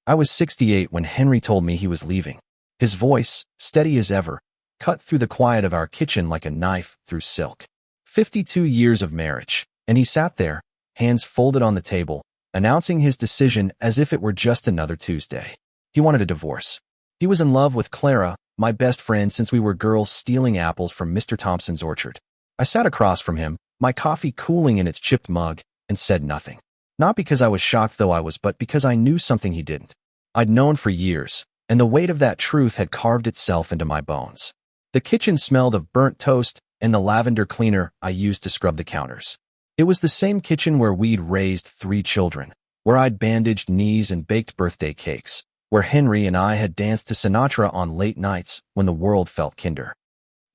I was 68 when Henry told me he was leaving. His voice, steady as ever, cut through the quiet of our kitchen like a knife through silk. 52 years of marriage, and he sat there, hands folded on the table, announcing his decision as if it were just another Tuesday. He wanted a divorce. He was in love with Clara, my best friend since we were girls stealing apples from Mr. Thompson's orchard. I sat across from him, my coffee cooling in its chipped mug, and said nothing. Not because I was shocked though I was, but because I knew something he didn't. I'd known for years, and the weight of that truth had carved itself into my bones. The kitchen smelled of burnt toast and the lavender cleaner I used to scrub the counters. It was the same kitchen where we'd raised 3 children, where I'd bandaged knees and baked birthday cakes, where Henry and I had danced to Sinatra on late nights when the world felt kinder.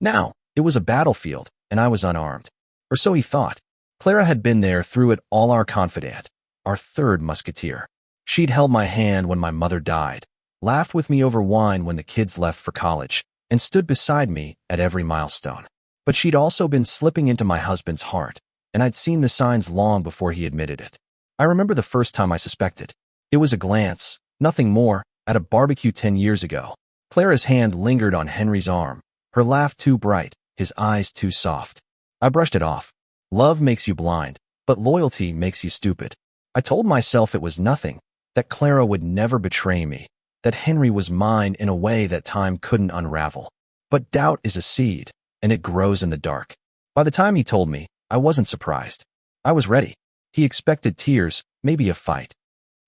Now, it was a battlefield, and I was unarmed. Or so he thought. Clara had been there through it all, our confidant, our third musketeer. She'd held my hand when my mother died, laughed with me over wine when the kids left for college, and stood beside me at every milestone. But she'd also been slipping into my husband's heart, and I'd seen the signs long before he admitted it. I remember the first time I suspected. It was a glance, nothing more, at a barbecue 10 years ago. Clara's hand lingered on Henry's arm, her laugh too bright, his eyes too soft. I brushed it off. Love makes you blind, but loyalty makes you stupid. I told myself it was nothing, that Clara would never betray me, that Henry was mine in a way that time couldn't unravel. But doubt is a seed, and it grows in the dark. By the time he told me, I wasn't surprised. I was ready. He expected tears, maybe a fight.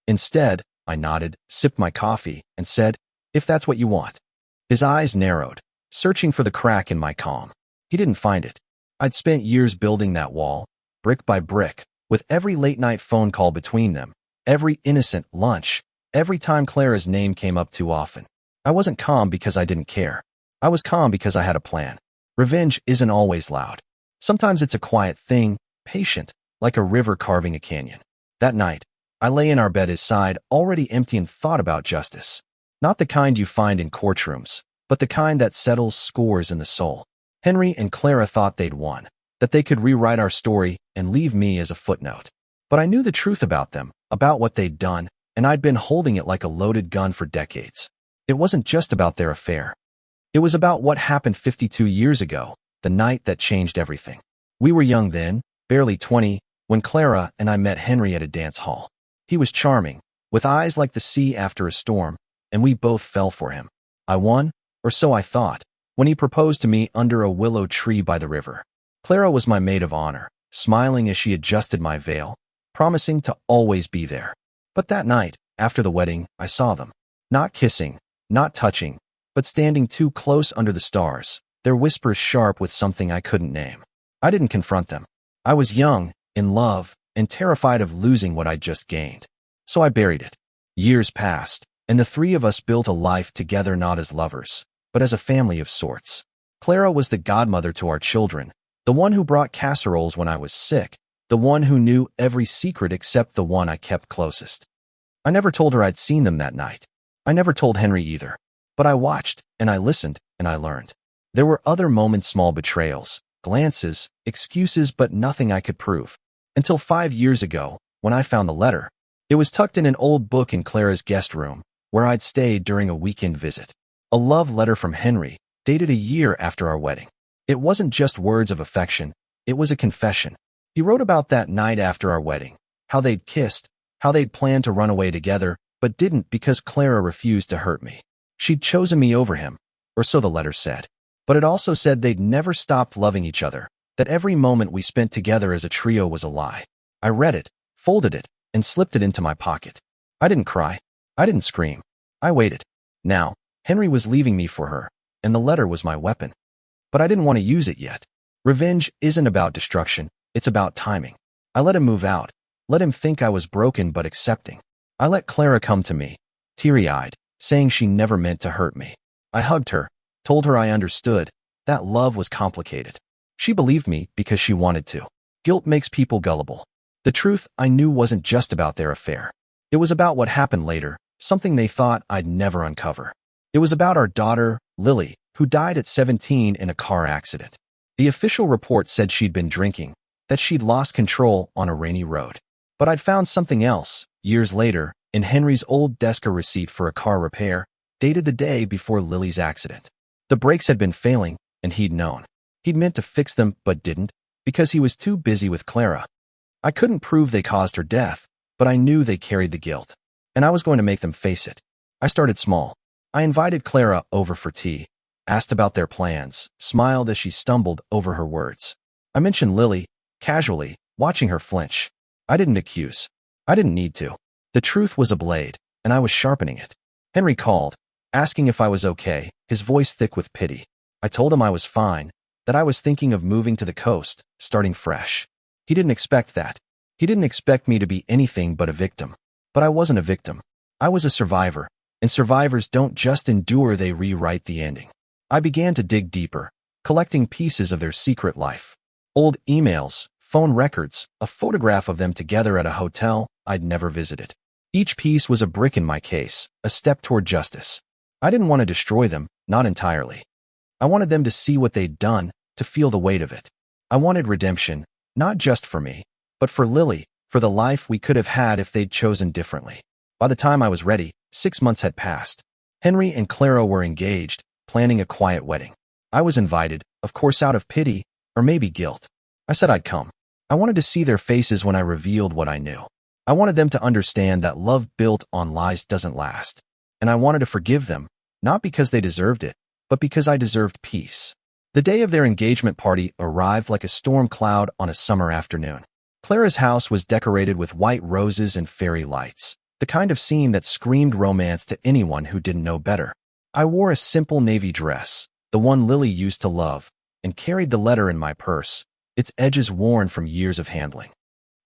Instead, I nodded, sipped my coffee, and said, "If that's what you want." His eyes narrowed, searching for the crack in my calm. He didn't find it. I'd spent years building that wall, brick by brick, with every late-night phone call between them, every innocent lunch, every time Clara's name came up too often. I wasn't calm because I didn't care. I was calm because I had a plan. Revenge isn't always loud. Sometimes it's a quiet thing, patient, like a river carving a canyon. That night, I lay in our bed his side, already empty, and thought about justice. Not the kind you find in courtrooms, but the kind that settles scores in the soul. Henry and Clara thought they'd won, that they could rewrite our story and leave me as a footnote. But I knew the truth about them, about what they'd done, and I'd been holding it like a loaded gun for decades. It wasn't just about their affair. It was about what happened 52 years ago, the night that changed everything. We were young then, barely 20, when Clara and I met Henry at a dance hall. He was charming, with eyes like the sea after a storm, and we both fell for him. I won, or so I thought, when he proposed to me under a willow tree by the river. Clara was my maid of honor, smiling as she adjusted my veil, promising to always be there. But that night, after the wedding, I saw them. Not kissing, not touching, but standing too close under the stars, their whispers sharp with something I couldn't name. I didn't confront them. I was young, in love, and terrified of losing what I'd just gained. So I buried it. Years passed, and the 3 of us built a life together, not as lovers, but as a family of sorts. Clara was the godmother to our children, the one who brought casseroles when I was sick, the one who knew every secret except the one I kept closest. I never told her I'd seen them that night. I never told Henry either. But I watched, and I listened, and I learned. There were other moments, small betrayals, glances, excuses, but nothing I could prove. Until 5 years ago, when I found the letter. It was tucked in an old book in Clara's guest room, where I'd stayed during a weekend visit. A love letter from Henry, dated a year after our wedding. It wasn't just words of affection, it was a confession. He wrote about that night after our wedding, how they'd kissed, how they'd planned to run away together, but didn't because Clara refused to hurt me. She'd chosen me over him, or so the letter said. But it also said they'd never stopped loving each other, that every moment we spent together as a trio was a lie. I read it, folded it, and slipped it into my pocket. I didn't cry. I didn't scream. I waited. Now, Henry was leaving me for her, and the letter was my weapon. But I didn't want to use it yet. Revenge isn't about destruction, it's about timing. I let him move out, let him think I was broken but accepting. I let Clara come to me, teary-eyed, saying she never meant to hurt me. I hugged her, told her I understood, that love was complicated. She believed me because she wanted to. Guilt makes people gullible. The truth I knew wasn't just about their affair. It was about what happened later, something they thought I'd never uncover. It was about our daughter, Lily, who died at 17 in a car accident. The official report said she'd been drinking, that she'd lost control on a rainy road. But I'd found something else, years later, In Henry's old desk a receipt for a car repair, dated the day before Lily's accident. The brakes had been failing, and he'd known. He'd meant to fix them, but didn't, because he was too busy with Clara. I couldn't prove they caused her death, but I knew they carried the guilt, and I was going to make them face it. I started small. I invited Clara over for tea, asked about their plans, smiled as she stumbled over her words. I mentioned Lily, casually, watching her flinch. I didn't accuse. I didn't need to. The truth was a blade, and I was sharpening it. Henry called, asking if I was okay, his voice thick with pity. I told him I was fine, that I was thinking of moving to the coast, starting fresh. He didn't expect that. He didn't expect me to be anything but a victim. But I wasn't a victim. I was a survivor, and survivors don't just endure, they rewrite the ending. I began to dig deeper, collecting pieces of their secret life. Old emails, phone records, a photograph of them together at a hotel I'd never visited. Each piece was a brick in my case, a step toward justice. I didn't want to destroy them, not entirely. I wanted them to see what they'd done, to feel the weight of it. I wanted redemption, not just for me, but for Lily, for the life we could have had if they'd chosen differently. By the time I was ready, 6 months had passed. Henry and Clara were engaged, planning a quiet wedding. I was invited, of course out of pity, or maybe guilt. I said I'd come. I wanted to see their faces when I revealed what I knew. I wanted them to understand that love built on lies doesn't last. And I wanted to forgive them, not because they deserved it, but because I deserved peace. The day of their engagement party arrived like a storm cloud on a summer afternoon. Clara's house was decorated with white roses and fairy lights, the kind of scene that screamed romance to anyone who didn't know better. I wore a simple navy dress, the one Lily used to love, and carried the letter in my purse, its edges worn from years of handling.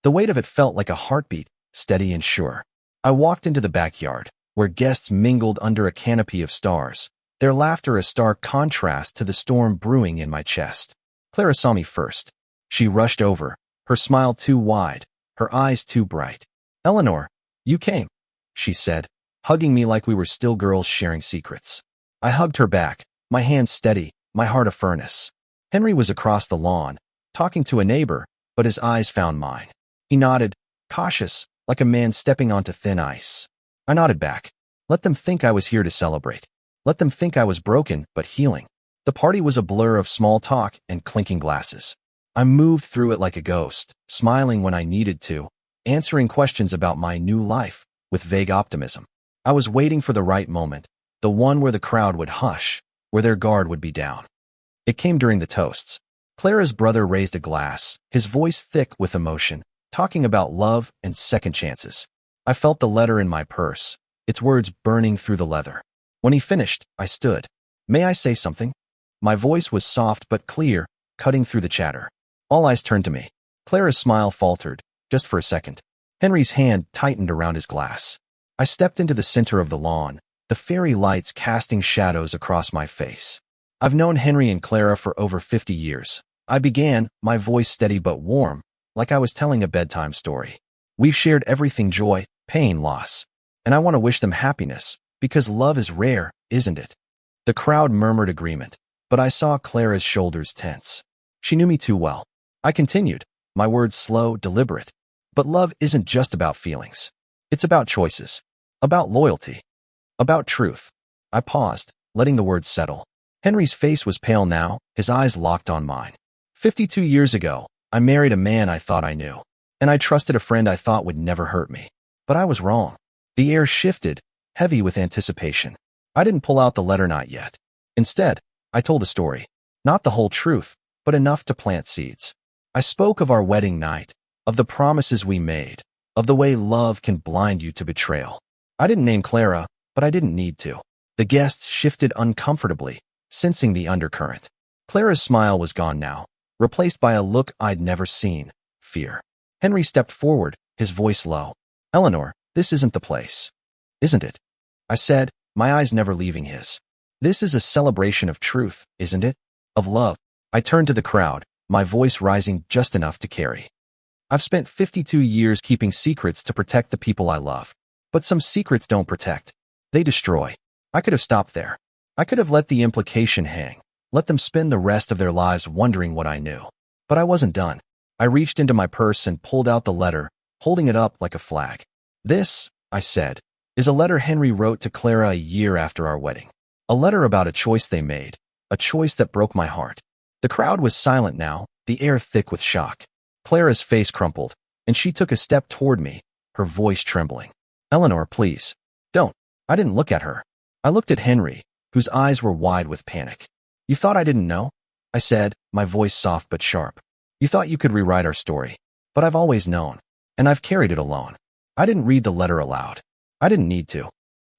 The weight of it felt like a heartbeat, steady and sure. I walked into the backyard, where guests mingled under a canopy of stars, their laughter a stark contrast to the storm brewing in my chest. Clara saw me first. She rushed over, her smile too wide, her eyes too bright. "Eleanor, you came," she said, hugging me like we were still girls sharing secrets. I hugged her back, my hands steady, my heart a furnace. Henry was across the lawn, talking to a neighbor, but his eyes found mine. He nodded, cautious, like a man stepping onto thin ice. I nodded back. Let them think I was here to celebrate. Let them think I was broken, but healing. The party was a blur of small talk and clinking glasses. I moved through it like a ghost, smiling when I needed to, answering questions about my new life with vague optimism. I was waiting for the right moment, the one where the crowd would hush, where their guard would be down. It came during the toasts. Clara's brother raised a glass, his voice thick with emotion, talking about love and second chances. I felt the letter in my purse, its words burning through the leather. When he finished, I stood. "May I say something?" My voice was soft but clear, cutting through the chatter. All eyes turned to me. Clara's smile faltered, just for a second. Henry's hand tightened around his glass. I stepped into the center of the lawn, the fairy lights casting shadows across my face. I've known Henry and Clara for over 50 years. I began, my voice steady but warm, like I was telling a bedtime story. We've shared everything: joy, pain, loss. And I want to wish them happiness, because love is rare, isn't it? The crowd murmured agreement, but I saw Clara's shoulders tense. She knew me too well. I continued, my words slow, deliberate. But love isn't just about feelings. It's about choices, about loyalty, about truth. I paused, letting the words settle. Henry's face was pale now, his eyes locked on mine. 52 years ago, I married a man I thought I knew, and I trusted a friend I thought would never hurt me. But I was wrong. The air shifted, heavy with anticipation. I didn't pull out the letter, not yet. Instead, I told a story. Not the whole truth, but enough to plant seeds. I spoke of our wedding night, of the promises we made, of the way love can blind you to betrayal. I didn't name Clara, but I didn't need to. The guests shifted uncomfortably, sensing the undercurrent. Clara's smile was gone now, replaced by a look I'd never seen: fear. Henry stepped forward, his voice low. "Eleanor, this isn't the place." "Isn't it?" I said, my eyes never leaving his. "This is a celebration of truth, isn't it? Of love." I turned to the crowd, my voice rising just enough to carry. "I've spent 52 years keeping secrets to protect the people I love. But some secrets don't protect. They destroy." I could have stopped there. I could have let the implication hang, let them spend the rest of their lives wondering what I knew. But I wasn't done. I reached into my purse and pulled out the letter, holding it up like a flag. "This," I said, is a letter Henry wrote to Clara a year after our wedding. A letter about a choice they made, a choice that broke my heart. The crowd was silent now, the air thick with shock. Clara's face crumpled, and she took a step toward me, her voice trembling. Eleanor, please. Don't. I didn't look at her. I looked at Henry, whose eyes were wide with panic. You thought I didn't know? I said, my voice soft but sharp. You thought you could rewrite our story. But I've always known. And I've carried it alone. I didn't read the letter aloud. I didn't need to.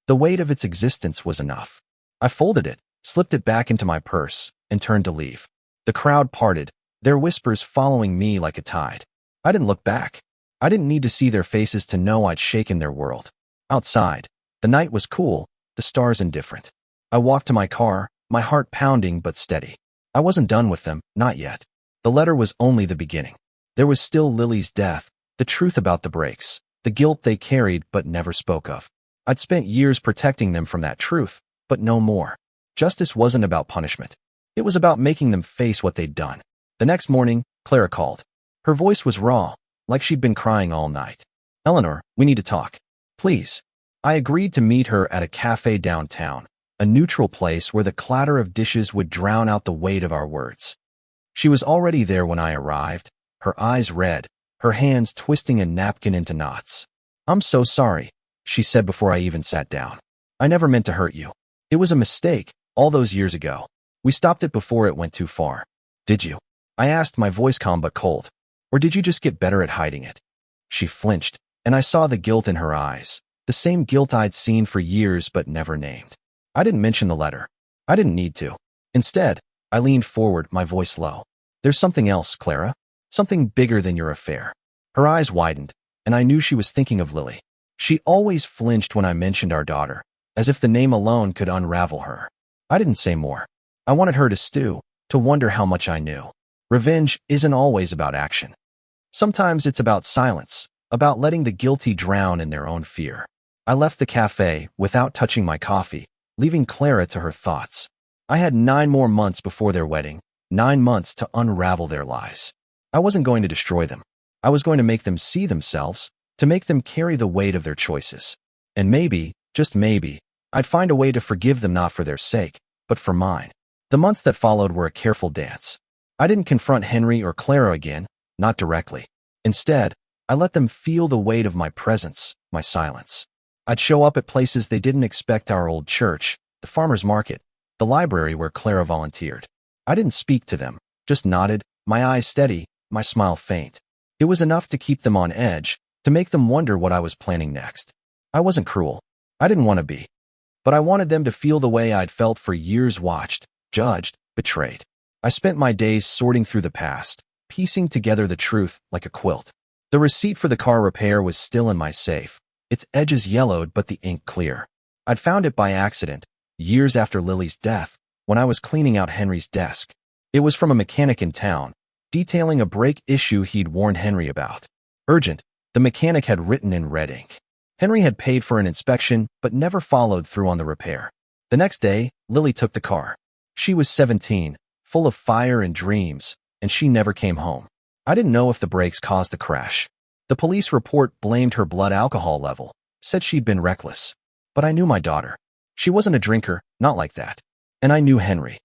The weight of its existence was enough. I folded it, slipped it back into my purse, and turned to leave. The crowd parted, their whispers following me like a tide. I didn't look back. I didn't need to see their faces to know I'd shaken their world. Outside, the night was cool, the stars indifferent. I walked to my car, my heart pounding but steady. I wasn't done with them, not yet. The letter was only the beginning. There was still Lily's death, the truth about the breaks, the guilt they carried but never spoke of. I'd spent years protecting them from that truth, but no more. Justice wasn't about punishment. It was about making them face what they'd done. The next morning, Clara called. Her voice was raw, like she'd been crying all night. Eleanor, we need to talk. Please. I agreed to meet her at a cafe downtown, a neutral place where the clatter of dishes would drown out the weight of our words. She was already there when I arrived, her eyes red, her hands twisting a napkin into knots. I'm so sorry, she said before I even sat down. I never meant to hurt you. It was a mistake, all those years ago. We stopped it before it went too far. Did you? I asked, my voice calm but cold. Or did you just get better at hiding it? She flinched, and I saw the guilt in her eyes, the same guilt I'd seen for years but never named. I didn't mention the letter. I didn't need to. Instead, I leaned forward, my voice low. There's something else, Clara. Something bigger than your affair. Her eyes widened, and I knew she was thinking of Lily. She always flinched when I mentioned our daughter, as if the name alone could unravel her. I didn't say more. I wanted her to stew, to wonder how much I knew. Revenge isn't always about action. Sometimes it's about silence, about letting the guilty drown in their own fear. I left the cafe without touching my coffee, leaving Clara to her thoughts. I had 9 more months before their wedding, 9 months to unravel their lies. I wasn't going to destroy them. I was going to make them see themselves, to make them carry the weight of their choices. And maybe, just maybe, I'd find a way to forgive them, not for their sake, but for mine. The months that followed were a careful dance. I didn't confront Henry or Clara again, not directly. Instead, I let them feel the weight of my presence, my silence. I'd show up at places they didn't expect: our old church, the farmer's market, the library where Clara volunteered. I didn't speak to them, just nodded, my eyes steady, my smile faint. It was enough to keep them on edge, to make them wonder what I was planning next. I wasn't cruel. I didn't want to be. But I wanted them to feel the way I'd felt for years: watched, judged, betrayed. I spent my days sorting through the past, piecing together the truth like a quilt. The receipt for the car repair was still in my safe, its edges yellowed but the ink clear. I'd found it by accident, years after Lily's death, when I was cleaning out Henry's desk. It was from a mechanic in town, detailing a brake issue he'd warned Henry about. Urgent, the mechanic had written in red ink. Henry had paid for an inspection but never followed through on the repair. The next day, Lily took the car. She was 17, full of fire and dreams, and she never came home. I didn't know if the brakes caused the crash. The police report blamed her blood alcohol level, said she'd been reckless. But I knew my daughter. She wasn't a drinker, not like that. And I knew Henry.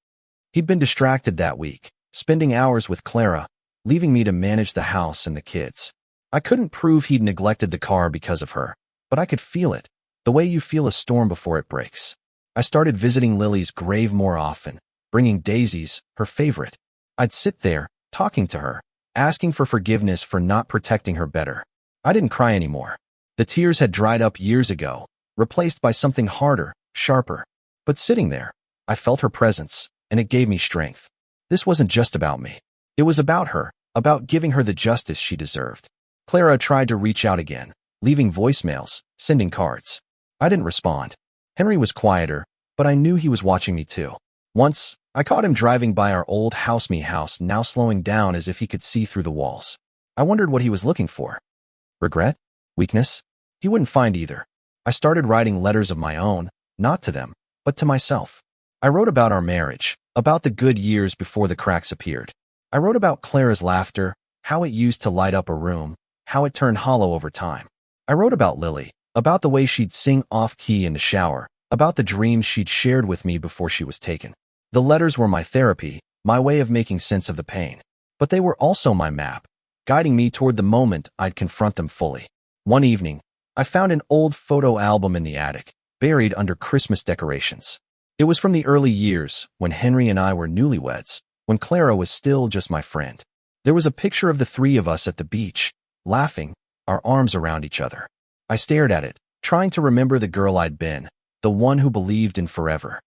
He'd been distracted that week, spending hours with Clara, leaving me to manage the house and the kids. I couldn't prove he'd neglected the car because of her, but I could feel it, the way you feel a storm before it breaks. I started visiting Lily's grave more often, bringing daisies, her favorite. I'd sit there, talking to her, asking for forgiveness for not protecting her better. I didn't cry anymore. The tears had dried up years ago, replaced by something harder, sharper. But sitting there, I felt her presence, and it gave me strength. This wasn't just about me. It was about her, about giving her the justice she deserved. Clara tried to reach out again, leaving voicemails, sending cards. I didn't respond. Henry was quieter, but I knew he was watching me too. Once, I caught him driving by our old house, now slowing down as if he could see through the walls. I wondered what he was looking for. Regret? Weakness? He wouldn't find either. I started writing letters of my own, not to them, but to myself. I wrote about our marriage, about the good years before the cracks appeared. I wrote about Clara's laughter, how it used to light up a room, how it turned hollow over time. I wrote about Lily, about the way she'd sing off-key in the shower, about the dreams she'd shared with me before she was taken. The letters were my therapy, my way of making sense of the pain. But they were also my map, guiding me toward the moment I'd confront them fully. One evening, I found an old photo album in the attic, buried under Christmas decorations. It was from the early years, when Henry and I were newlyweds, when Clara was still just my friend. There was a picture of the three of us at the beach, laughing, our arms around each other. I stared at it, trying to remember the girl I'd been, the one who believed in forever.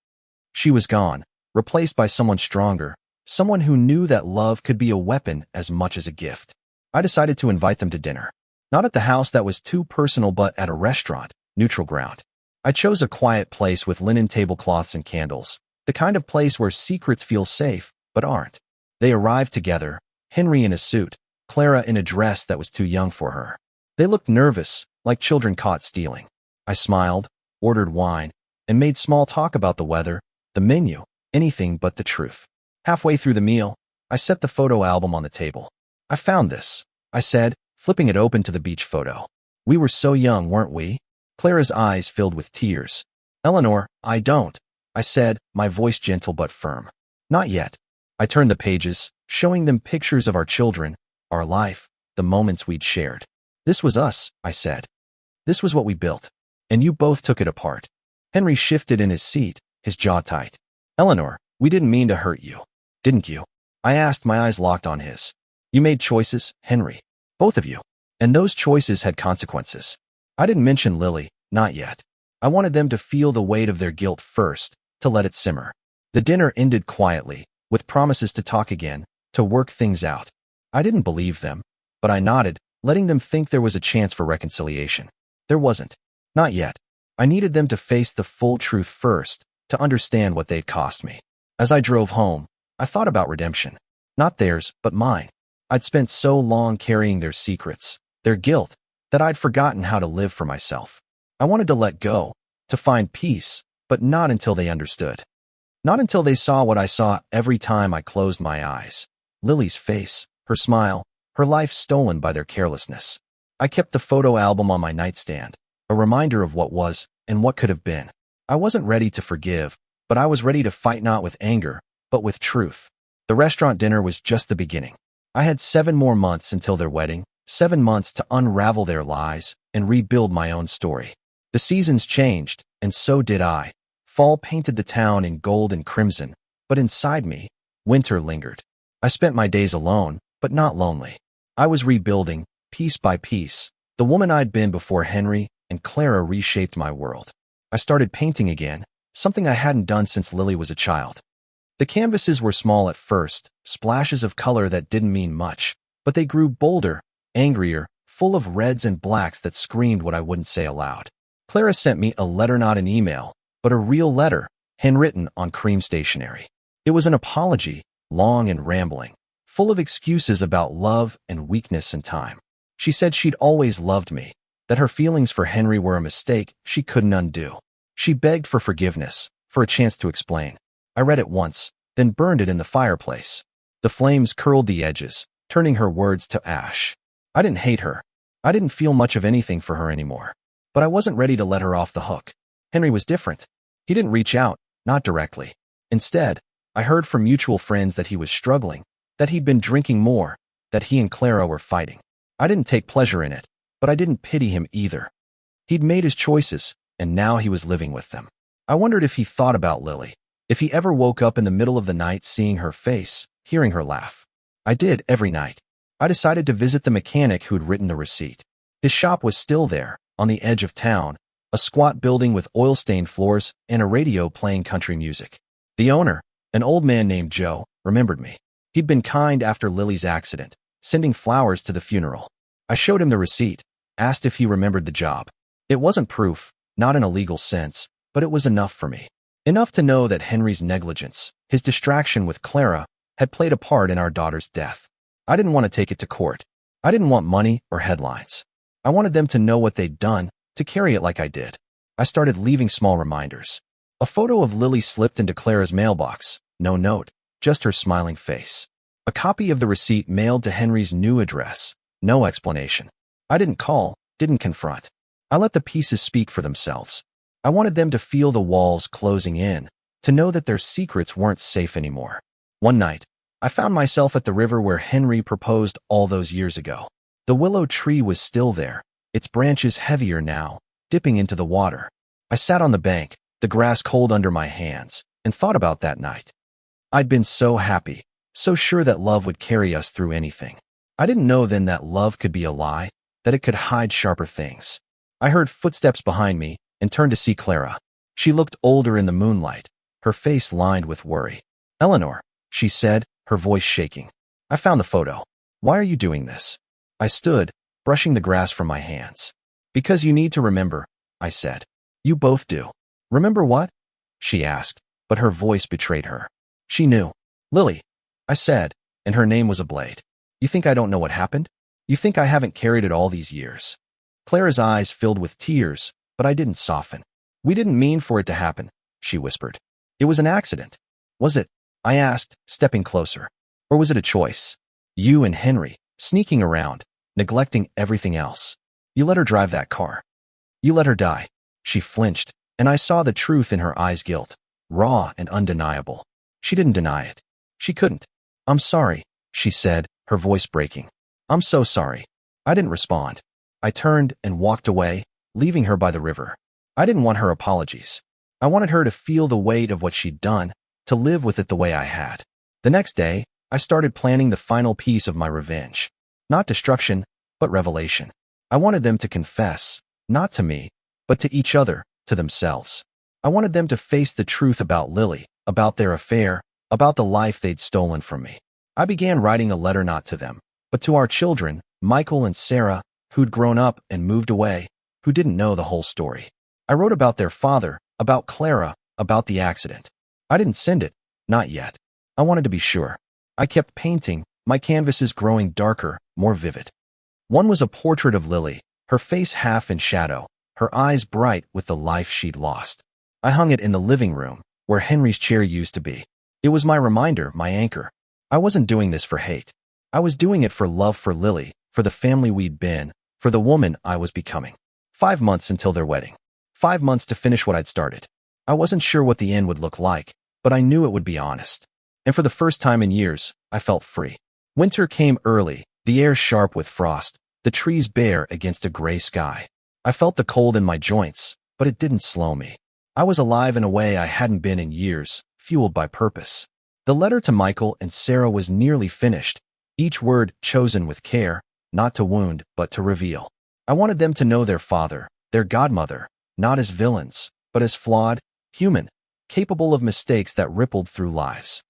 She was gone, replaced by someone stronger, someone who knew that love could be a weapon as much as a gift. I decided to invite them to dinner. Not at the house that was too personal, but at a restaurant, neutral ground. I chose a quiet place with linen tablecloths and candles, the kind of place where secrets feel safe, but aren't. They arrived together, Henry in a suit, Clara in a dress that was too young for her. They looked nervous, like children caught stealing. I smiled, ordered wine, and made small talk about the weather, the menu, anything but the truth. Halfway through the meal, I set the photo album on the table. I found this, I said, flipping it open to the beach photo. We were so young, weren't we? Clara's eyes filled with tears. Eleanor, I don't, I said, my voice gentle but firm. Not yet. I turned the pages, showing them pictures of our children, our life, the moments we'd shared. This was us, I said. This was what we built. And you both took it apart. Henry shifted in his seat, his jaw tight. Eleanor, we didn't mean to hurt you. Didn't you? I asked, my eyes locked on his. You made choices, Henry. Both of you. And those choices had consequences. I didn't mention Lily, not yet. I wanted them to feel the weight of their guilt first, to let it simmer. The dinner ended quietly, with promises to talk again, to work things out. I didn't believe them, but I nodded, letting them think there was a chance for reconciliation. There wasn't. Not yet. I needed them to face the full truth first, to understand what they'd cost me. As I drove home, I thought about redemption. Not theirs, but mine. I'd spent so long carrying their secrets, their guilt, that I'd forgotten how to live for myself. I wanted to let go, to find peace, but not until they understood. Not until they saw what I saw every time I closed my eyes. Lily's face, her smile, her life stolen by their carelessness. I kept the photo album on my nightstand, a reminder of what was and what could have been. I wasn't ready to forgive, but I was ready to fight not with anger, but with truth. The restaurant dinner was just the beginning. I had 7 more months until their wedding, 7 months to unravel their lies and rebuild my own story. The seasons changed, and so did I. Fall painted the town in gold and crimson, but inside me, winter lingered. I spent my days alone, but not lonely. I was rebuilding, piece by piece. The woman I'd been before Henry and Clara reshaped my world. I started painting again, something I hadn't done since Lily was a child. The canvases were small at first, splashes of color that didn't mean much, but they grew bolder, angrier, full of reds and blacks that screamed what I wouldn't say aloud. Clara sent me a letter, not an email, but a real letter, handwritten on cream stationery. It was an apology, long and rambling, full of excuses about love and weakness and time. She said she'd always loved me, that her feelings for Henry were a mistake she couldn't undo. She begged for forgiveness, for a chance to explain. I read it once, then burned it in the fireplace. The flames curled the edges, turning her words to ash. I didn't hate her. I didn't feel much of anything for her anymore. But I wasn't ready to let her off the hook. Henry was different. He didn't reach out, not directly. Instead, I heard from mutual friends that he was struggling, that he'd been drinking more, that he and Clara were fighting. I didn't take pleasure in it, but I didn't pity him either. He'd made his choices, and now he was living with them. I wondered if he thought about Lily, if he ever woke up in the middle of the night seeing her face, hearing her laugh. I did every night. I decided to visit the mechanic who'd written the receipt. His shop was still there, on the edge of town, a squat building with oil-stained floors and a radio playing country music. The owner, an old man named Joe, remembered me. He'd been kind after Lily's accident, sending flowers to the funeral. I showed him the receipt, asked if he remembered the job. It wasn't proof, not in a legal sense, but it was enough for me. Enough to know that Henry's negligence, his distraction with Clara, had played a part in our daughter's death. I didn't want to take it to court. I didn't want money or headlines. I wanted them to know what they'd done, to carry it like I did. I started leaving small reminders. A photo of Lily slipped into Clara's mailbox, no note, just her smiling face. A copy of the receipt mailed to Henry's new address, no explanation. I didn't call, didn't confront. I let the pieces speak for themselves. I wanted them to feel the walls closing in, to know that their secrets weren't safe anymore. One night, I found myself at the river where Henry proposed all those years ago. The willow tree was still there, its branches heavier now, dipping into the water. I sat on the bank, the grass cold under my hands, and thought about that night. I'd been so happy, so sure that love would carry us through anything. I didn't know then that love could be a lie, that it could hide sharper things. I heard footsteps behind me and turned to see Clara. She looked older in the moonlight, her face lined with worry. "Eleanor," she said, her voice shaking. "I found the photo. Why are you doing this?" I stood, brushing the grass from my hands. "Because you need to remember," I said. "You both do." "Remember what?" she asked, but her voice betrayed her. She knew. "Lily," I said, and her name was a blade. "You think I don't know what happened? You think I haven't carried it all these years?" Clara's eyes filled with tears, but I didn't soften. "We didn't mean for it to happen," she whispered. "It was an accident." "Was it?" I asked, stepping closer. "Or was it a choice? You and Henry, sneaking around, neglecting everything else. You let her drive that car. You let her die." She flinched, and I saw the truth in her eyes, guilt, raw and undeniable. She didn't deny it. She couldn't. "I'm sorry," she said, her voice breaking. "I'm so sorry." I didn't respond. I turned and walked away, leaving her by the river. I didn't want her apologies. I wanted her to feel the weight of what she'd done, to live with it the way I had. The next day, I started planning the final piece of my revenge. Not destruction, but revelation. I wanted them to confess, not to me, but to each other, to themselves. I wanted them to face the truth about Lily, about their affair, about the life they'd stolen from me. I began writing a letter not to them, but to our children, Michael and Sarah, who'd grown up and moved away, who didn't know the whole story. I wrote about their father, about Clara, about the accident. I didn't send it, not yet. I wanted to be sure. I kept painting, my canvases growing darker, more vivid. One was a portrait of Lily, her face half in shadow, her eyes bright with the life she'd lost. I hung it in the living room, where Henry's chair used to be. It was my reminder, my anchor. I wasn't doing this for hate. I was doing it for love for Lily, for the family we'd been, for the woman I was becoming. 5 months until their wedding. 5 months to finish what I'd started. I wasn't sure what the end would look like, but I knew it would be honest. And for the first time in years, I felt free. Winter came early, the air sharp with frost, the trees bare against a gray sky. I felt the cold in my joints, but it didn't slow me. I was alive in a way I hadn't been in years, fueled by purpose. The letter to Michael and Sarah was nearly finished, each word chosen with care, not to wound, but to reveal. I wanted them to know their father, their godmother, not as villains, but as flawed, human, capable of mistakes that rippled through lives.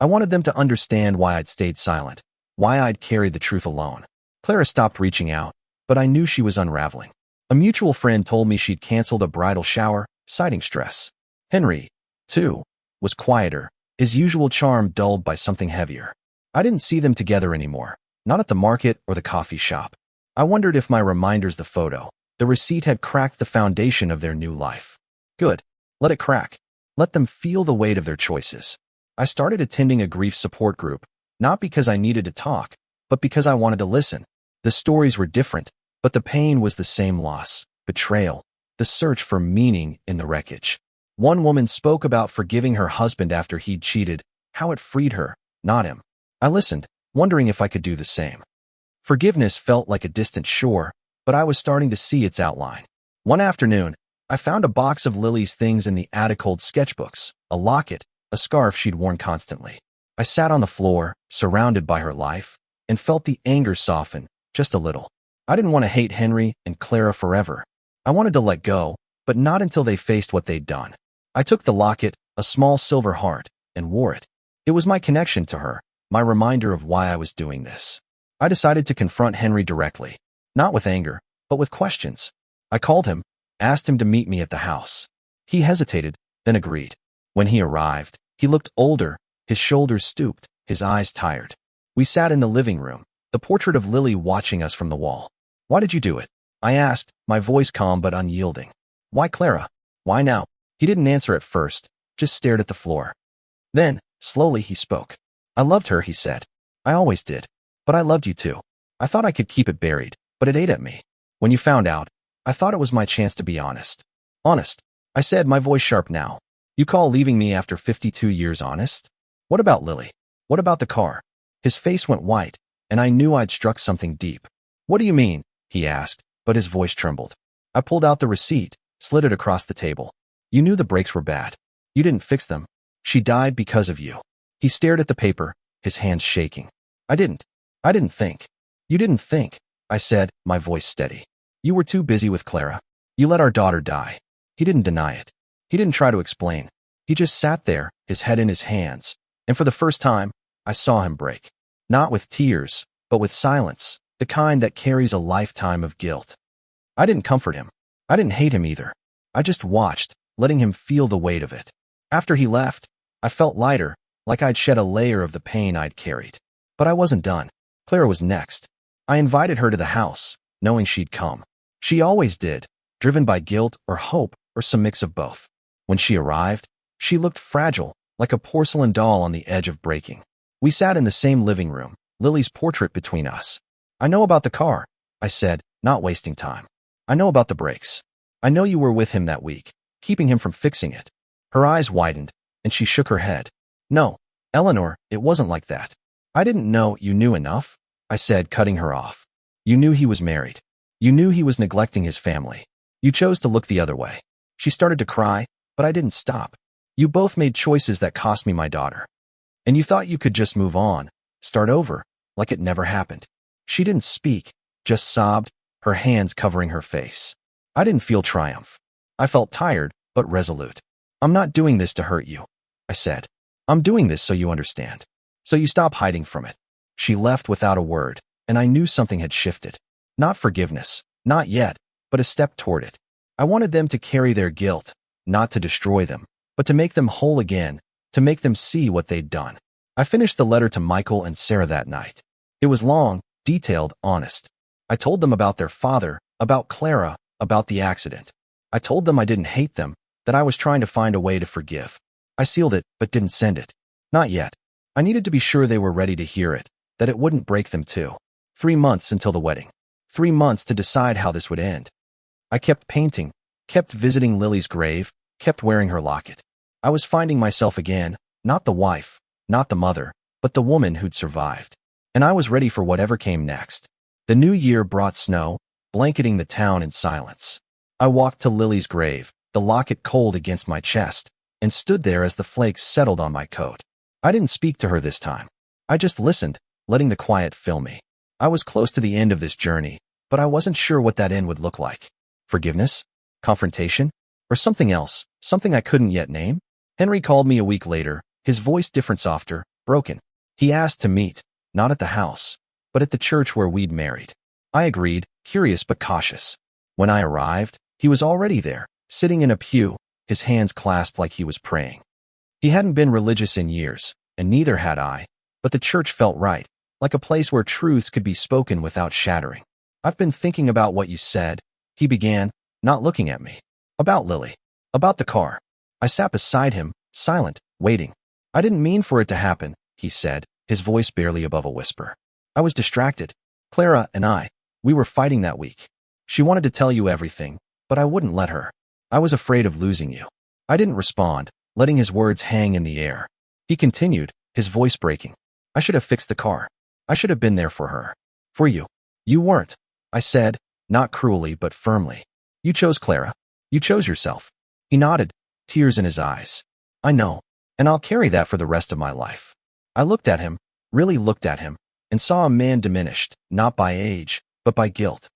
I wanted them to understand why I'd stayed silent, why I'd carried the truth alone. Clara stopped reaching out, but I knew she was unraveling. A mutual friend told me she'd canceled a bridal shower, citing stress. Henry, too, was quieter, his usual charm dulled by something heavier. I didn't see them together anymore, not at the market or the coffee shop. I wondered if my reminders, the photo, the receipt had cracked the foundation of their new life. Good. Let it crack. Let them feel the weight of their choices. I started attending a grief support group, not because I needed to talk, but because I wanted to listen. The stories were different, but the pain was the same: loss, betrayal, the search for meaning in the wreckage. One woman spoke about forgiving her husband after he'd cheated, how it freed her, not him. I listened, wondering if I could do the same. Forgiveness felt like a distant shore, but I was starting to see its outline. One afternoon, I found a box of Lily's things in the attic: old sketchbooks, a locket, a scarf she'd worn constantly. I sat on the floor, surrounded by her life, and felt the anger soften, just a little. I didn't want to hate Henry and Clara forever. I wanted to let go, but not until they faced what they'd done. I took the locket, a small silver heart, and wore it. It was my connection to her, my reminder of why I was doing this. I decided to confront Henry directly, not with anger, but with questions. I called him, asked him to meet me at the house. He hesitated, then agreed. When he arrived, he looked older, his shoulders stooped, his eyes tired. We sat in the living room, the portrait of Lily watching us from the wall. "Why did you do it?" I asked, my voice calm but unyielding. "Why Clara? Why now?" He didn't answer at first, just stared at the floor. Then, slowly he spoke. "I loved her," he said. "I always did. But I loved you too. I thought I could keep it buried, but it ate at me. When you found out, I thought it was my chance to be honest. Honest, I said, my voice sharp now. You call leaving me after 52 years honest? What about Lily? What about the car? His face went white, and I knew I'd struck something deep. What do you mean? He asked, but his voice trembled. I pulled out the receipt, slid it across the table. You knew the brakes were bad. You didn't fix them. She died because of you. He stared at the paper, his hands shaking. I didn't think. You didn't think, I said, my voice steady. You were too busy with Clara. You let our daughter die. He didn't deny it. He didn't try to explain. He just sat there, his head in his hands, and for the first time, I saw him break. Not with tears, but with silence, the kind that carries a lifetime of guilt. I didn't comfort him. I didn't hate him either. I just watched, letting him feel the weight of it. After he left, I felt lighter, like I'd shed a layer of the pain I'd carried. But I wasn't done. Clara was next. I invited her to the house, knowing she'd come. She always did, driven by guilt or hope or some mix of both. When she arrived, she looked fragile, like a porcelain doll on the edge of breaking. We sat in the same living room, Lily's portrait between us. I know about the car, I said, not wasting time. I know about the brakes. I know you were with him that week, keeping him from fixing it. Her eyes widened, and she shook her head. No, Eleanor, it wasn't like that. I didn't know you knew enough, I said, cutting her off. You knew he was married. You knew he was neglecting his family. You chose to look the other way. She started to cry, but I didn't stop. You both made choices that cost me my daughter. And you thought you could just move on, start over, like it never happened. She didn't speak, just sobbed, her hands covering her face. I didn't feel triumph. I felt tired, but resolute. I'm not doing this to hurt you, I said. I'm doing this so you understand. So you stop hiding from it. She left without a word, and I knew something had shifted. Not forgiveness, not yet, but a step toward it. I wanted them to carry their guilt, not to destroy them, but to make them whole again, to make them see what they'd done. I finished the letter to Michael and Sarah that night. It was long, detailed, honest. I told them about their father, about Clara, about the accident. I told them I didn't hate them, that I was trying to find a way to forgive. I sealed it, but didn't send it. Not yet. I needed to be sure they were ready to hear it, that it wouldn't break them too. 3 months until the wedding. 3 months to decide how this would end. I kept painting, kept visiting Lily's grave, kept wearing her locket. I was finding myself again, not the wife, not the mother, but the woman who'd survived. And I was ready for whatever came next. The new year brought snow, blanketing the town in silence. I walked to Lily's grave, the locket cold against my chest, and stood there as the flakes settled on my coat. I didn't speak to her this time. I just listened, letting the quiet fill me. I was close to the end of this journey, but I wasn't sure what that end would look like. Forgiveness? Confrontation? Or something else, something I couldn't yet name? Henry called me a week later, his voice different, softer, broken. He asked to meet, not at the house, but at the church where we'd married. I agreed, curious but cautious. When I arrived, he was already there, sitting in a pew, his hands clasped like he was praying. He hadn't been religious in years, and neither had I, but the church felt right, like a place where truths could be spoken without shattering. I've been thinking about what you said, he began, not looking at me. About Lily. About the car. I sat beside him, silent, waiting. I didn't mean for it to happen, he said, his voice barely above a whisper. I was distracted. Clara and we were fighting that week. She wanted to tell you everything, but I wouldn't let her. I was afraid of losing you. I didn't respond, letting his words hang in the air. He continued, his voice breaking. I should have fixed the car. I should have been there for her. For you. You weren't, I said, not cruelly but firmly. You chose Clara. You chose yourself. He nodded, tears in his eyes. I know, and I'll carry that for the rest of my life. I looked at him, really looked at him, and saw a man diminished, not by age, but by guilt.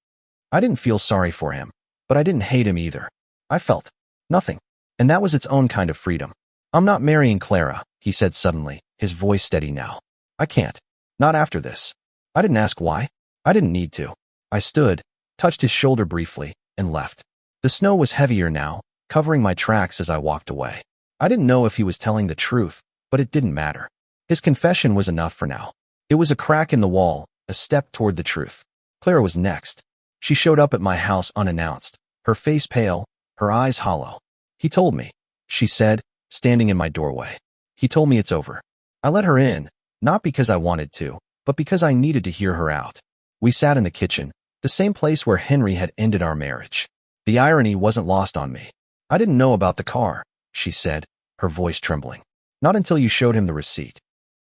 I didn't feel sorry for him, but I didn't hate him either. I felt nothing, and that was its own kind of freedom. I'm not marrying Clara, he said suddenly, his voice steady now. I can't. Not after this. I didn't ask why. I didn't need to. I stood, touched his shoulder briefly, and left. The snow was heavier now, covering my tracks as I walked away. I didn't know if he was telling the truth, but it didn't matter. His confession was enough for now. It was a crack in the wall, a step toward the truth. Clara was next. She showed up at my house unannounced, her face pale, her eyes hollow. He told me, she said, standing in my doorway. He told me it's over. I let her in, not because I wanted to, but because I needed to hear her out. We sat in the kitchen, the same place where Henry had ended our marriage. The irony wasn't lost on me. I didn't know about the car, she said, her voice trembling. Not until you showed him the receipt.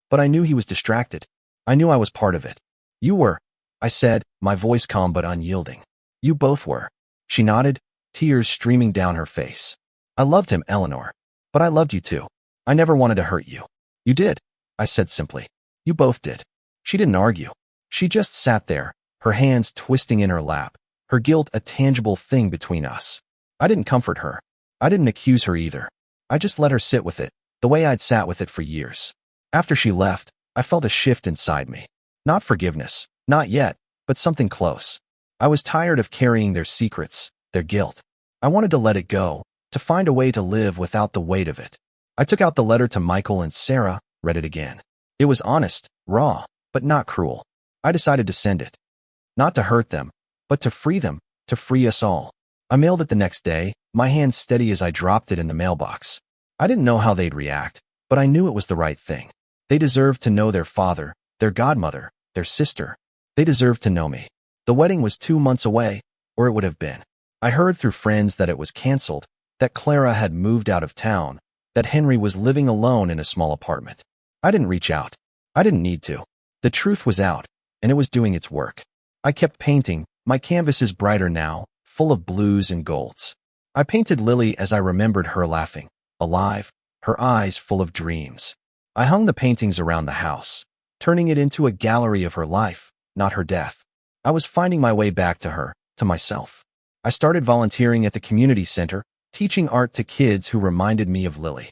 But I knew he was distracted. I knew I was part of it. You were, I said, my voice calm but unyielding. You both were. She nodded, tears streaming down her face. I loved him, Eleanor. But I loved you too. I never wanted to hurt you. You did, I said simply. You both did. She didn't argue. She just sat there, her hands twisting in her lap, her guilt a tangible thing between us. I didn't comfort her. I didn't accuse her either. I just let her sit with it, the way I'd sat with it for years. After she left, I felt a shift inside me. Not forgiveness, not yet, but something close. I was tired of carrying their secrets, their guilt. I wanted to let it go, to find a way to live without the weight of it. I took out the letter to Michael and Sarah, read it again. It was honest, raw, but not cruel. I decided to send it. Not to hurt them, but to free them, to free us all. I mailed it the next day, my hands steady as I dropped it in the mailbox. I didn't know how they'd react, but I knew it was the right thing. They deserved to know their father, their godmother, their sister. They deserved to know me. The wedding was 2 months away, or it would have been. I heard through friends that it was canceled, that Clara had moved out of town, that Henry was living alone in a small apartment. I didn't reach out. I didn't need to. The truth was out, and it was doing its work. I kept painting, my canvas is brighter now, full of blues and golds. I painted Lily as I remembered her laughing, alive, her eyes full of dreams. I hung the paintings around the house, turning it into a gallery of her life, not her death. I was finding my way back to her, to myself. I started volunteering at the community center, teaching art to kids who reminded me of Lily.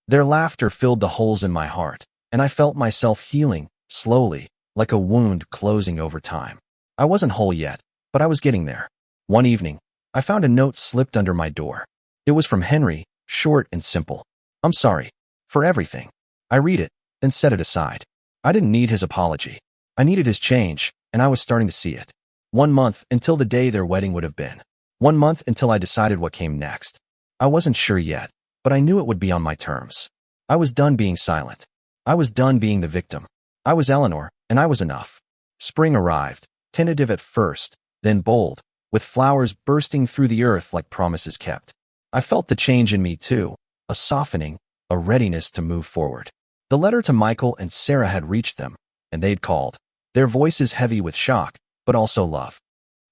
Their laughter filled the holes in my heart, and I felt myself healing, slowly, like a wound closing over time. I wasn't whole yet, but I was getting there. One evening, I found a note slipped under my door. It was from Henry, short and simple. I'm sorry. For everything. I read it, then set it aside. I didn't need his apology. I needed his change, and I was starting to see it. 1 month until the day their wedding would have been. 1 month until I decided what came next. I wasn't sure yet, but I knew it would be on my terms. I was done being silent. I was done being the victim. I was Eleanor, and I was enough. Spring arrived, tentative at first, then bold, with flowers bursting through the earth like promises kept. I felt the change in me too, a softening, a readiness to move forward. The letter to Michael and Sarah had reached them, and they'd called, their voices heavy with shock, but also love.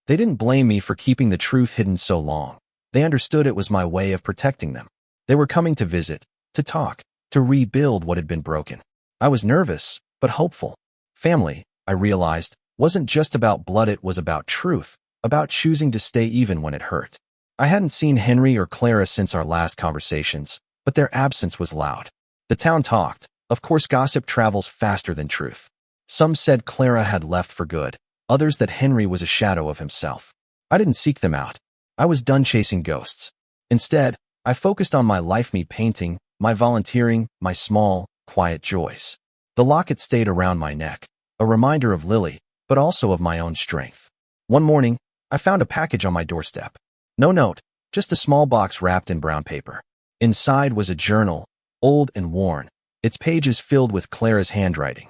They didn't blame me for keeping the truth hidden so long. They understood it was my way of protecting them. They were coming to visit, to talk, to rebuild what had been broken. I was nervous, but hopeful. Family, I realized, wasn't just about blood, it was about truth, about choosing to stay even when it hurt. I hadn't seen Henry or Clara since our last conversations, but their absence was loud. The town talked. Of course, gossip travels faster than truth. Some said Clara had left for good, others that Henry was a shadow of himself. I didn't seek them out. I was done chasing ghosts. Instead, I focused on my life, me painting, my volunteering, my small, quiet joys. The locket stayed around my neck, a reminder of Lily, but also of my own strength. One morning, I found a package on my doorstep. No note, just a small box wrapped in brown paper. Inside was a journal, old and worn, its pages filled with Clara's handwriting.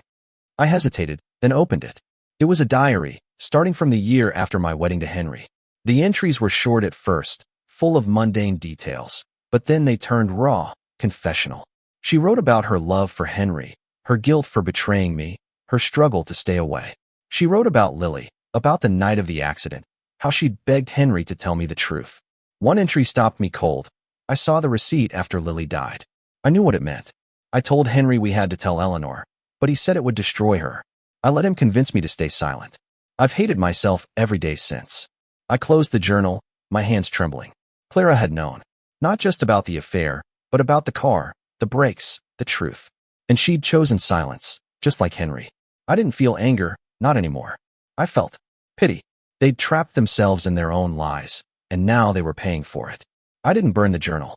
I hesitated, then opened it. It was a diary, starting from the year after my wedding to Henry. The entries were short at first, full of mundane details, but then they turned raw, confessional. She wrote about her love for Henry, her guilt for betraying me, her struggle to stay away. She wrote about Lily, about the night of the accident, how she'd begged Henry to tell me the truth. One entry stopped me cold. I saw the receipt after Lily died. I knew what it meant. I told Henry we had to tell Eleanor, but he said it would destroy her. I let him convince me to stay silent. I've hated myself every day since. I closed the journal, my hands trembling. Clara had known, not just about the affair, but about the car, the brakes, the truth. And she'd chosen silence, just like Henry. I didn't feel anger, not anymore. I felt pity. They'd trapped themselves in their own lies, and now they were paying for it. I didn't burn the journal.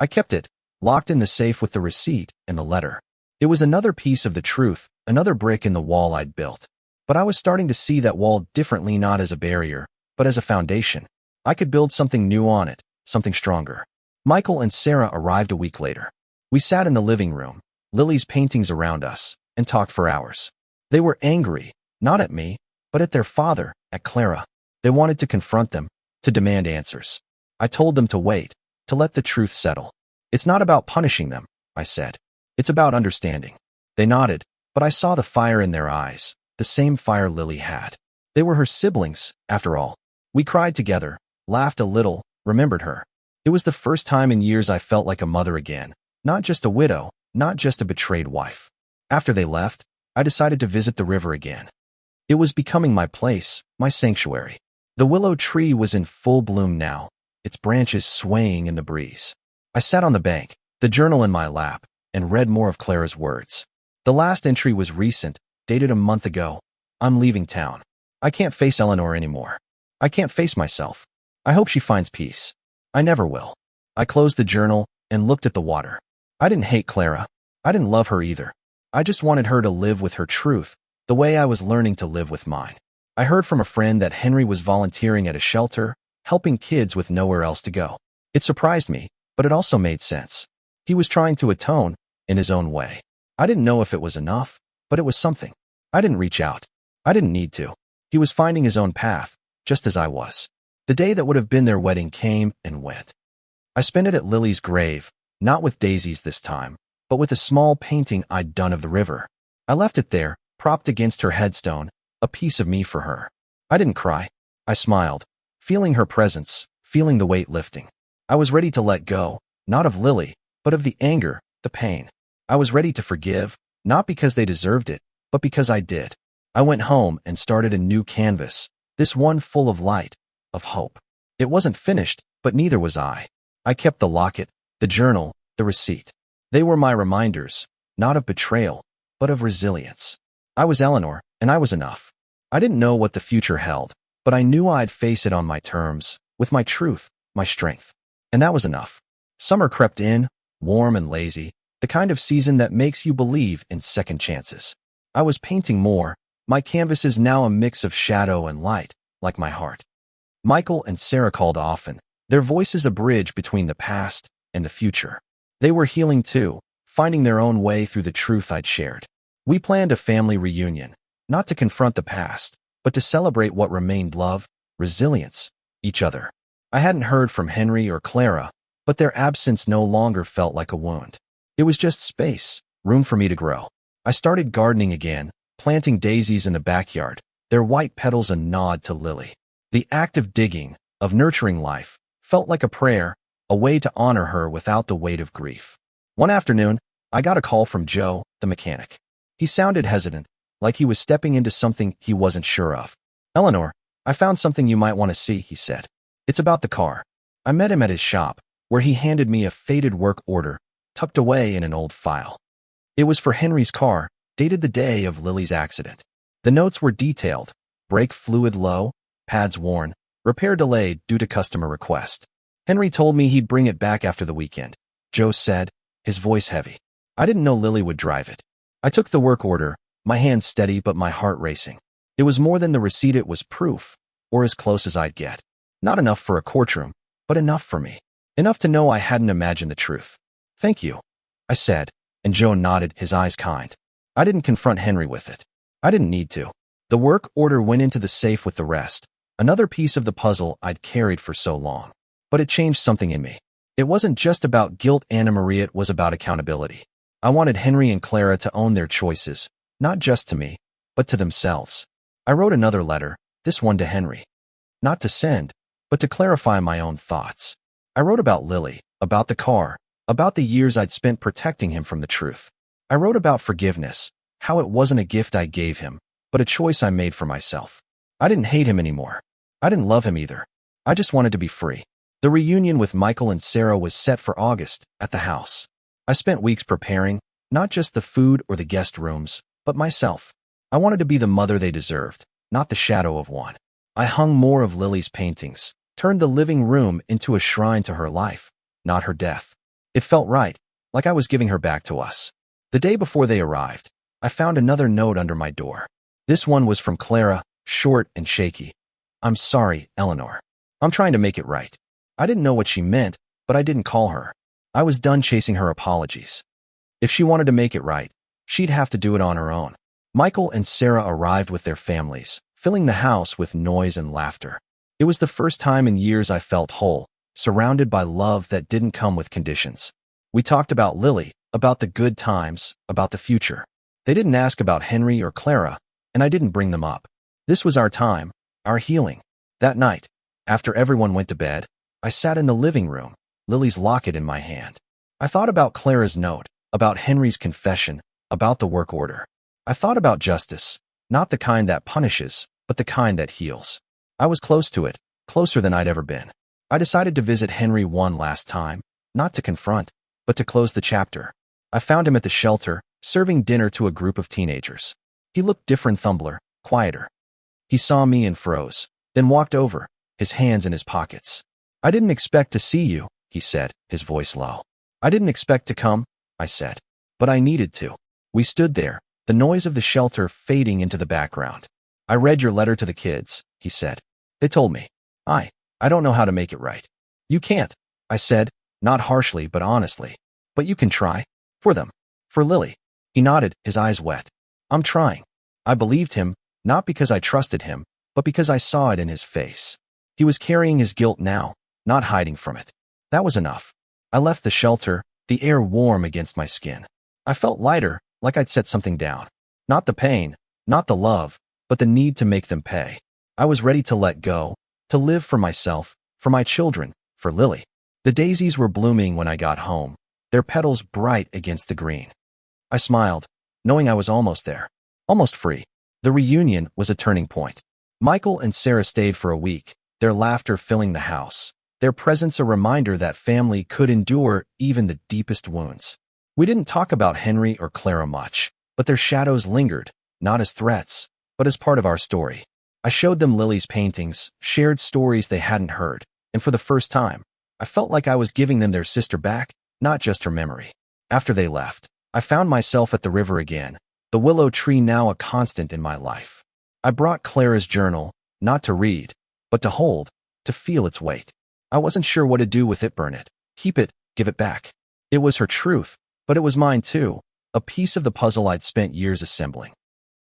I kept it, locked in the safe with the receipt and the letter. It was another piece of the truth, another brick in the wall I'd built. But I was starting to see that wall differently, not as a barrier, but as a foundation. I could build something new on it, something stronger. Michael and Sarah arrived a week later. We sat in the living room, Lily's paintings around us, and talked for hours. They were angry, not at me, but at their father, at Clara. They wanted to confront them, to demand answers. I told them to wait, to let the truth settle. It's not about punishing them, I said. It's about understanding. They nodded, but I saw the fire in their eyes, the same fire Lily had. They were her siblings, after all. We cried together, laughed a little, remembered her. It was the first time in years I felt like a mother again, not just a widow, not just a betrayed wife. After they left, I decided to visit the river again. It was becoming my place, my sanctuary. The willow tree was in full bloom now, its branches swaying in the breeze. I sat on the bank, the journal in my lap, and read more of Clara's words. The last entry was recent, dated a month ago. I'm leaving town. I can't face Eleanor anymore. I can't face myself. I hope she finds peace. I never will. I closed the journal and looked at the water. I didn't hate Clara. I didn't love her either. I just wanted her to live with her truth, the way I was learning to live with mine. I heard from a friend that Henry was volunteering at a shelter, helping kids with nowhere else to go. It surprised me, but it also made sense. He was trying to atone, in his own way. I didn't know if it was enough, but it was something. I didn't reach out. I didn't need to. He was finding his own path, just as I was. The day that would have been their wedding came and went. I spent it at Lily's grave, not with daisies this time, but with a small painting I'd done of the river. I left it there, propped against her headstone, a piece of me for her. I didn't cry. I smiled, feeling her presence, feeling the weight lifting. I was ready to let go, not of Lily, but of the anger, the pain. I was ready to forgive, not because they deserved it, but because I did. I went home and started a new canvas, this one full of light, of hope. It wasn't finished, but neither was I. I kept the locket, the journal, the receipt. They were my reminders, not of betrayal, but of resilience. I was Eleanor, and I was enough. I didn't know what the future held, but I knew I'd face it on my terms, with my truth, my strength. And that was enough. Summer crept in, warm and lazy, the kind of season that makes you believe in second chances. I was painting more. My canvas is now a mix of shadow and light, like my heart. Michael and Sarah called often, their voices a bridge between the past and the future. They were healing too, finding their own way through the truth I'd shared. We planned a family reunion, not to confront the past, but to celebrate what remained: love, resilience, each other. I hadn't heard from Henry or Clara, but their absence no longer felt like a wound. It was just space, room for me to grow. I started gardening again, planting daisies in the backyard, their white petals a nod to Lily. The act of digging, of nurturing life, felt like a prayer, a way to honor her without the weight of grief. One afternoon, I got a call from Joe, the mechanic. He sounded hesitant, like he was stepping into something he wasn't sure of. "Eleanor, I found something you might want to see," he said. "It's about the car." I met him at his shop, where he handed me a faded work order, tucked away in an old file. It was for Henry's car, dated the day of Lily's accident. The notes were detailed: brake fluid low, pads worn, repair delayed due to customer request. Henry told me he'd bring it back after the weekend, Joe said, his voice heavy. I didn't know Lily would drive it. I took the work order, my hands steady but my heart racing. It was more than the receipt, it was proof, or as close as I'd get. Not enough for a courtroom, but enough for me. Enough to know I hadn't imagined the truth. "Thank you," I said, and Joe nodded, his eyes kind. I didn't confront Henry with it. I didn't need to. The work order went into the safe with the rest, another piece of the puzzle I'd carried for so long. But it changed something in me. It wasn't just about guilt, Anna Maria, it was about accountability. I wanted Henry and Clara to own their choices, not just to me, but to themselves. I wrote another letter, this one to Henry. Not to send, but to clarify my own thoughts. I wrote about Lily, about the car, about the years I'd spent protecting him from the truth. I wrote about forgiveness, how it wasn't a gift I gave him, but a choice I made for myself. I didn't hate him anymore. I didn't love him either. I just wanted to be free. The reunion with Michael and Sarah was set for August, at the house. I spent weeks preparing, not just the food or the guest rooms, but myself. I wanted to be the mother they deserved, not the shadow of one. I hung more of Lily's paintings, turned the living room into a shrine to her life, not her death. It felt right, like I was giving her back to us. The day before they arrived, I found another note under my door. This one was from Clara, short and shaky. "I'm sorry, Eleanor. I'm trying to make it right." I didn't know what she meant, but I didn't call her. I was done chasing her apologies. If she wanted to make it right, she'd have to do it on her own. Michael and Sarah arrived with their families, filling the house with noise and laughter. It was the first time in years I felt whole, surrounded by love that didn't come with conditions. We talked about Lily, about the good times, about the future. They didn't ask about Henry or Clara, and I didn't bring them up. This was our time, our healing. That night, after everyone went to bed, I sat in the living room, Lily's locket in my hand. I thought about Clara's note, about Henry's confession, about the work order. I thought about justice, not the kind that punishes, but the kind that heals. I was close to it, closer than I'd ever been. I decided to visit Henry one last time, not to confront, but to close the chapter. I found him at the shelter, serving dinner to a group of teenagers. He looked different, humbler, quieter. He saw me and froze, then walked over, his hands in his pockets. "I didn't expect to see you," he said, his voice low. "I didn't expect to come," I said. "But I needed to." We stood there, the noise of the shelter fading into the background. "I read your letter to the kids," he said. "They told me. I don't know how to make it right." "You can't," I said, not harshly but honestly. "But you can try. For them. For Lily." He nodded, his eyes wet. "I'm trying." I believed him, not because I trusted him, but because I saw it in his face. He was carrying his guilt now, not hiding from it. That was enough. I left the shelter, the air warm against my skin. I felt lighter, like I'd set something down. Not the pain, not the love, but the need to make them pay. I was ready to let go, to live for myself, for my children, for Lily. The daisies were blooming when I got home, their petals bright against the green. I smiled, knowing I was almost there, almost free. The reunion was a turning point. Michael and Sarah stayed for a week, their laughter filling the house, their presence a reminder that family could endure even the deepest wounds. We didn't talk about Henry or Clara much, but their shadows lingered, not as threats, but as part of our story. I showed them Lily's paintings, shared stories they hadn't heard, and for the first time, I felt like I was giving them their sister back, not just her memory. After they left, I found myself at the river again, the willow tree now a constant in my life. I brought Clara's journal, not to read, but to hold, to feel its weight. I wasn't sure what to do with it, burn it, keep it, give it back. It was her truth, but it was mine too, a piece of the puzzle I'd spent years assembling.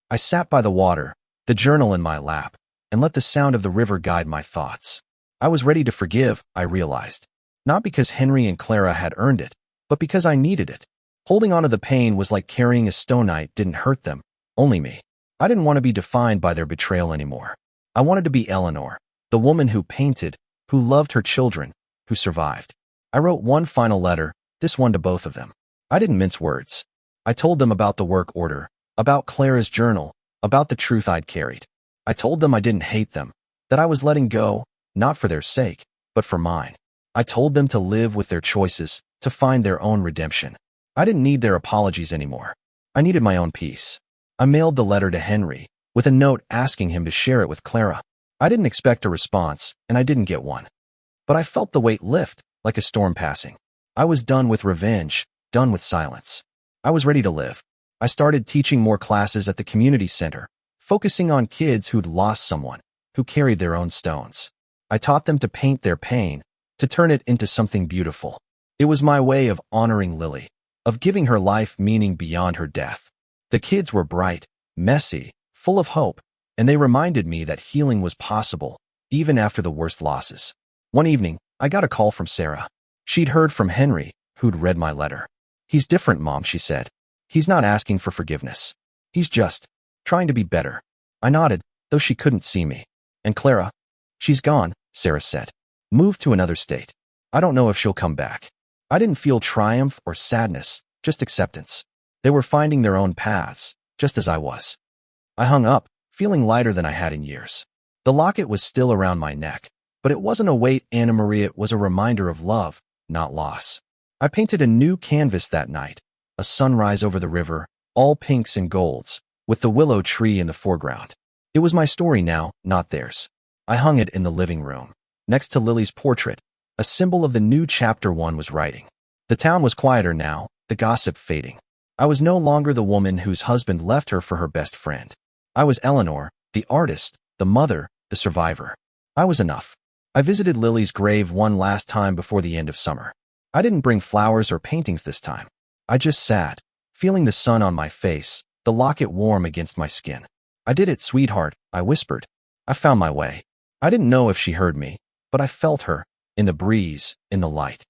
I sat by the water, the journal in my lap, and let the sound of the river guide my thoughts. I was ready to forgive, I realized. Not because Henry and Clara had earned it, but because I needed it. Holding on to the pain was like carrying a stone. It didn't hurt them, only me. I didn't want to be defined by their betrayal anymore. I wanted to be Eleanor, the woman who painted, who loved her children, who survived. I wrote one final letter, this one to both of them. I didn't mince words. I told them about the work order, about Clara's journal, about the truth I'd carried. I told them I didn't hate them, that I was letting go, not for their sake, but for mine. I told them to live with their choices, to find their own redemption. I didn't need their apologies anymore. I needed my own peace. I mailed the letter to Henry, with a note asking him to share it with Clara. I didn't expect a response, and I didn't get one. But I felt the weight lift, like a storm passing. I was done with revenge, done with silence. I was ready to live. I started teaching more classes at the community center, focusing on kids who'd lost someone, who carried their own stones. I taught them to paint their pain, to turn it into something beautiful. It was my way of honoring Lily, of giving her life meaning beyond her death. The kids were bright, messy, full of hope, and they reminded me that healing was possible, even after the worst losses. One evening, I got a call from Sarah. She'd heard from Henry, who'd read my letter. "He's different, Mom," she said. "He's not asking for forgiveness. He's just trying to be better." I nodded, though she couldn't see me. "And Clara?" "She's gone," Sarah said. "Moved to another state. I don't know if she'll come back." I didn't feel triumph or sadness, just acceptance. They were finding their own paths, just as I was. I hung up, feeling lighter than I had in years. The locket was still around my neck, but it wasn't a weight, Anna Maria. It was a reminder of love, not loss. I painted a new canvas that night, a sunrise over the river, all pinks and golds, with the willow tree in the foreground. It was my story now, not theirs. I hung it in the living room, next to Lily's portrait, a symbol of the new chapter one was writing. The town was quieter now, the gossip fading. I was no longer the woman whose husband left her for her best friend. I was Eleanor, the artist, the mother, the survivor. I was enough. I visited Lily's grave one last time before the end of summer. I didn't bring flowers or paintings this time. I just sat, feeling the sun on my face, the locket warm against my skin. "I did it, sweetheart," I whispered. I found my way. I didn't know if she heard me, but I felt her, in the breeze, in the light.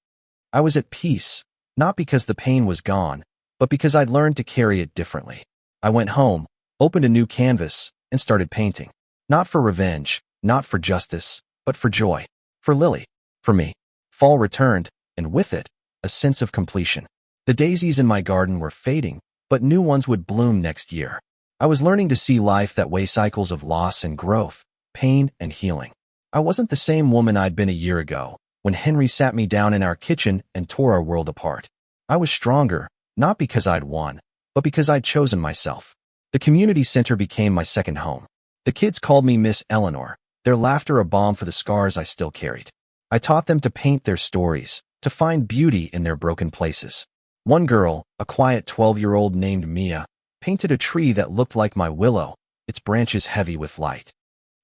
I was at peace, not because the pain was gone, but because I'd learned to carry it differently. I went home, opened a new canvas, and started painting. Not for revenge, not for justice, but for joy. For Lily. For me. Fall returned, and with it, a sense of completion. The daisies in my garden were fading, but new ones would bloom next year. I was learning to see life that way, cycles of loss and growth, pain and healing. I wasn't the same woman I'd been a year ago, when Henry sat me down in our kitchen and tore our world apart. I was stronger, not because I'd won, but because I'd chosen myself. The community center became my second home. The kids called me Miss Eleanor, their laughter a balm for the scars I still carried. I taught them to paint their stories, to find beauty in their broken places. One girl, a quiet 12-year-old named Mia, painted a tree that looked like my willow, its branches heavy with light.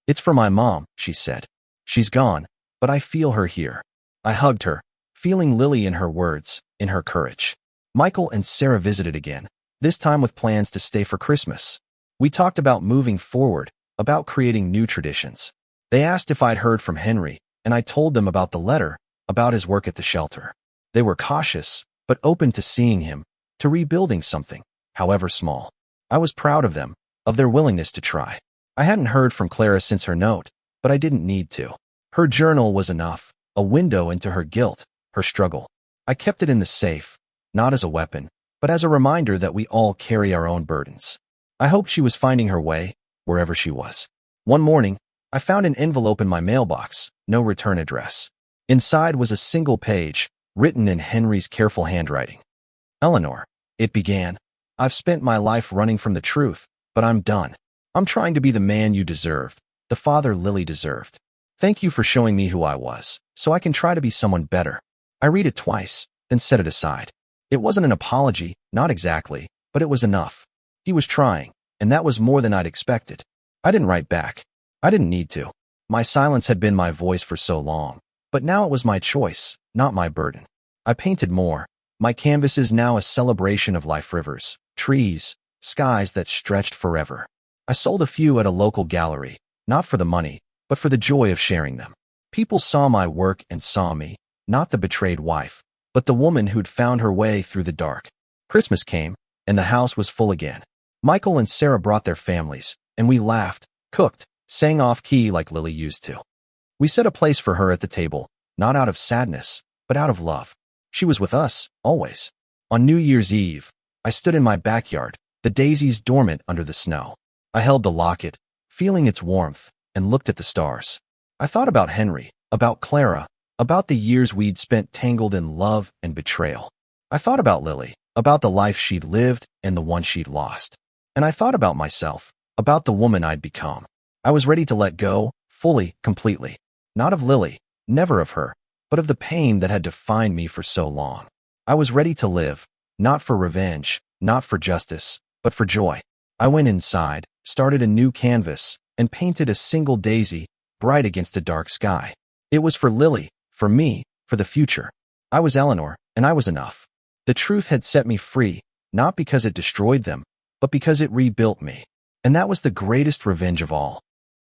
"It's for my mom," she said. "She's gone, but I feel her here." I hugged her, feeling Lily in her words, in her courage. Michael and Sarah visited again, this time with plans to stay for Christmas. We talked about moving forward, about creating new traditions. They asked if I'd heard from Henry, and I told them about the letter, about his work at the shelter. They were cautious, but open to seeing him, to rebuilding something, however small. I was proud of them, of their willingness to try. I hadn't heard from Clara since her note, but I didn't need to. Her journal was enough, a window into her guilt, her struggle. I kept it in the safe, not as a weapon, but as a reminder that we all carry our own burdens. I hoped she was finding her way, wherever she was. One morning, I found an envelope in my mailbox, no return address. Inside was a single page, written in Henry's careful handwriting. "Eleanor," it began, "I've spent my life running from the truth, but I'm done. I'm trying to be the man you deserved, the father Lily deserved. Thank you for showing me who I was, so I can try to be someone better." I read it twice, then set it aside. It wasn't an apology, not exactly, but it was enough. He was trying, and that was more than I'd expected. I didn't write back. I didn't need to. My silence had been my voice for so long, but now it was my choice, not my burden. I painted more. My canvas is now a celebration of life, rivers, trees, skies that stretched forever. I sold a few at a local gallery, not for the money, but for the joy of sharing them. People saw my work and saw me, not the betrayed wife, but the woman who'd found her way through the dark. Christmas came, and the house was full again. Michael and Sarah brought their families, and we laughed, cooked, sang off-key like Lily used to. We set a place for her at the table, not out of sadness, but out of love. She was with us, always. On New Year's Eve, I stood in my backyard, the daisies dormant under the snow. I held the locket, feeling its warmth, and looked at the stars. I thought about Henry, about Clara, about the years we'd spent tangled in love and betrayal. I thought about Lily, about the life she'd lived and the one she'd lost. And I thought about myself, about the woman I'd become. I was ready to let go, fully, completely. Not of Lily, never of her, but of the pain that had defined me for so long. I was ready to live, not for revenge, not for justice, but for joy. I went inside, started a new canvas, and painted a single daisy, bright against a dark sky. It was for Lily, for me, for the future. I was Eleanor, and I was enough. The truth had set me free, not because it destroyed them, but because it rebuilt me. And that was the greatest revenge of all.